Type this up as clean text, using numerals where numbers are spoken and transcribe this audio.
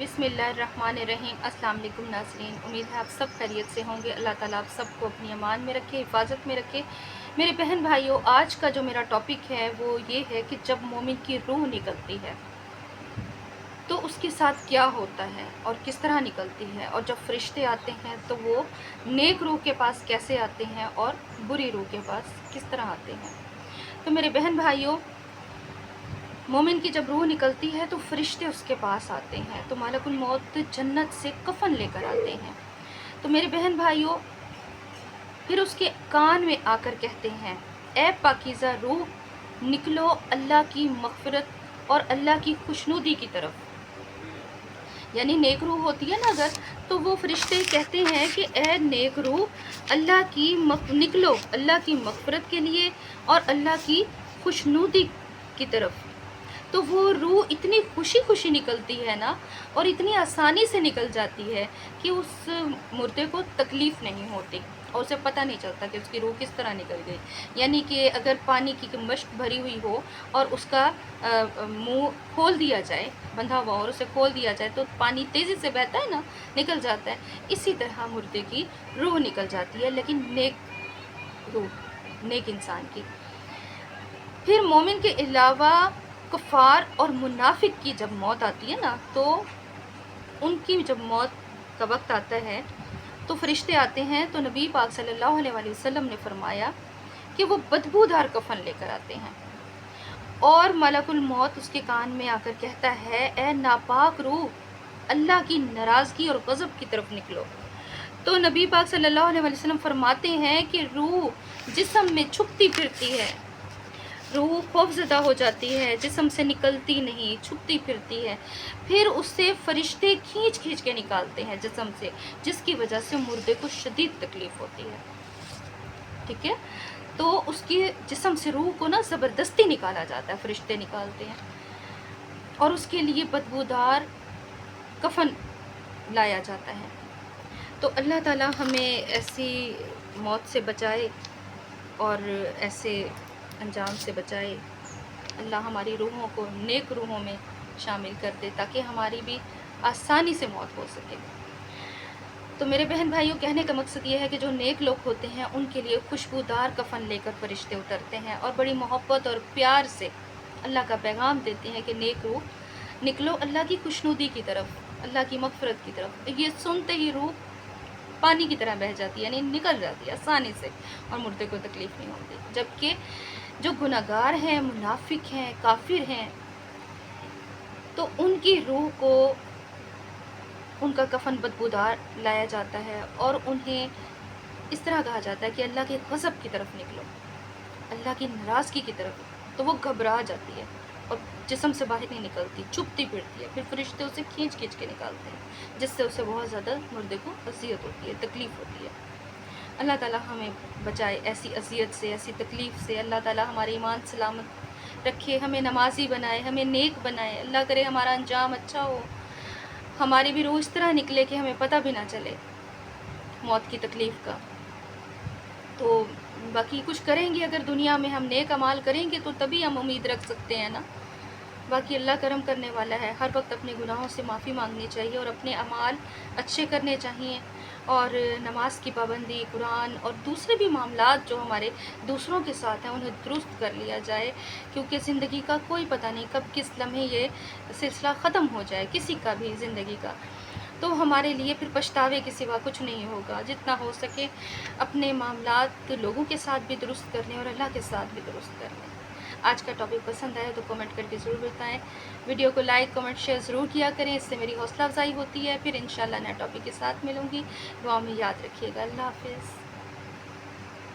बिस्मिल्लाहिर्रहमानिर्रहीम। अस्सलाम वालेकुम नाज़रीन, उम्मीद है आप सब खैरियत से होंगे। अल्लाह ताला आप सबको अपनी अमान में रखे, हिफाजत में रखे। मेरे बहन भाइयों, आज का जो मेरा टॉपिक है वो ये है कि जब मोमिन की रूह निकलती है तो उसके साथ क्या होता है और किस तरह निकलती है, और जब फरिश्ते आते हैं तो वो नेक रूह के पास कैसे आते हैं और बुरी रूह के पास किस तरह आते हैं। तो मेरे बहन भाइयों, मोमिन की जब रूह निकलती है तो फरिश्ते उसके पास आते हैं, तो मालकुल मौत जन्नत से कफन लेकर आते हैं। तो मेरे बहन भाइयों, फिर उसके कान में आकर कहते हैं, ए पाकीज़ा रूह, निकलो अल्लाह की मग़फ़िरत और अल्लाह की खुशनुदी की तरफ। यानी नेक रूह होती है ना अगर, तो वो फरिश्ते कहते हैं कि ए नेक रूह, निकलो अल्लाह की मग़फ़िरत के लिए और अल्लाह की खुशनुदी की तरफ। तो वो रूह इतनी खुशी खुशी निकलती है ना, और इतनी आसानी से निकल जाती है कि उस मुर्दे को तकलीफ़ नहीं होती और उसे पता नहीं चलता कि उसकी रूह किस तरह निकल गई। यानी कि अगर पानी की मश्क भरी हुई हो और उसका मुंह खोल दिया जाए, बंधा हुआ और उसे खोल दिया जाए तो पानी तेज़ी से बहता है ना, निकल जाता है। इसी तरह मुर्दे की रूह निकल जाती है, लेकिन नेक रूह, नेक इंसान की। फिर मोमिन के अलावा कुफ़ार और मुनाफिक की जब मौत आती है ना, तो उनकी जब मौत का वक्त आता है तो फरिश्ते आते हैं। तो नबी पाक सल्लल्लाहु अलैहि वसल्लम ने फरमाया कि वो बदबूदार कफन लेकर आते हैं और मलकुल मौत उसके कान में आकर कहता है, ए नापाक रूह, अल्लाह की नाराज़गी और गज़ब की तरफ निकलो। तो नबी पाक सल्लल्लाहु अलैहि वसल्लम फरमाते हैं कि रूह जिस्म में छुपती फिरती है, रूह खौफज़दा हो जाती है, जिस्म से निकलती नहीं, छुपती फिरती है। फिर उससे फरिश्ते खींच खींच के निकालते हैं जिस्म से, जिसकी वजह से मुर्दे को शदीद तकलीफ़ होती है। ठीक है, तो उसके जिस्म से रूह को ना ज़बरदस्ती निकाला जाता है, फरिश्ते निकालते हैं, और उसके लिए बदबूदार कफन लाया जाता है। तो अल्लाह ताला हमें ऐसी मौत से बचाए और ऐसे अंजाम से बचाए। अल्लाह हमारी रूहों को नेक रूहों में शामिल कर दे ताकि हमारी भी आसानी से मौत हो सके। तो मेरे बहन भाइयों, कहने का मकसद ये है कि जो नेक लोग होते हैं उनके लिए खुशबूदार कफन लेकर फरिश्ते उतरते हैं और बड़ी मोहब्बत और प्यार से अल्लाह का पैगाम देते हैं कि नेक रूह, निकलो अल्लाह की खुशनुदी की तरफ, अल्लाह की मग़फ़िरत की तरफ। तो ये सुनते ही रूह पानी की तरह बह जाती है, यानी निकल जाती है आसानी से और मुर्दे को तकलीफ़ नहीं होती। जबकि जो गुनहगार हैं, मुनाफिक हैं, काफिर हैं, तो उनकी रूह को उनका कफन बदबूदार लाया जाता है और उन्हें इस तरह कहा जाता है कि अल्लाह के गज़ब की तरफ निकलो, अल्लाह की नाराज़गी की तरफ। तो वो घबरा जाती है और जिस्म से बाहर नहीं निकलती, चुभती फिरती है। फिर फरिश्ते उसे खींच खींच के निकालते हैं, जिससे उसे बहुत ज़्यादा मुर्दे को अज़ियत होती है, तकलीफ़ होती है। अल्लाह ताला हमें बचाए ऐसी अज़ियत से, ऐसी तकलीफ़ से। अल्लाह ताला हमारे ईमान सलामत रखे, हमें नमाज़ी बनाए, हमें नेक बनाए। अल्लाह करे हमारा अंजाम अच्छा हो, हमारी भी रूह इस तरह निकले कि हमें पता भी ना चले मौत की तकलीफ़ का। तो बाकी कुछ करेंगे, अगर दुनिया में हम नेक अमाल करेंगे तो तभी हम उम्मीद रख सकते हैं ना। बाकी अल्लाह करम करने वाला है। हर वक्त अपने गुनाहों से माफ़ी मांगनी चाहिए और अपने अमाल अच्छे करने चाहिए, और नमाज की पाबंदी, कुरान और दूसरे भी मामलात जो हमारे दूसरों के साथ हैं उन्हें दुरुस्त कर लिया जाए, क्योंकि ज़िंदगी का कोई पता नहीं कब किस लम्हे ये सिलसिला ख़त्म हो जाए, किसी का भी ज़िंदगी का। तो हमारे लिए फिर पछतावे के सिवा कुछ नहीं होगा। जितना हो सके अपने मामलात लोगों के साथ भी दुरुस्त कर लें और अल्लाह के साथ भी दुरुस्त कर लें। आज का टॉपिक पसंद आया तो कमेंट करके ज़रूर बताएं। वीडियो को लाइक, कमेंट, शेयर ज़रूर किया करें, इससे मेरी हौसला अफजाई होती है। फिर इंशाल्लाह नए टॉपिक के साथ मिलूँगी। दुआ में याद रखिएगा। अल्लाह हाफ़िज़।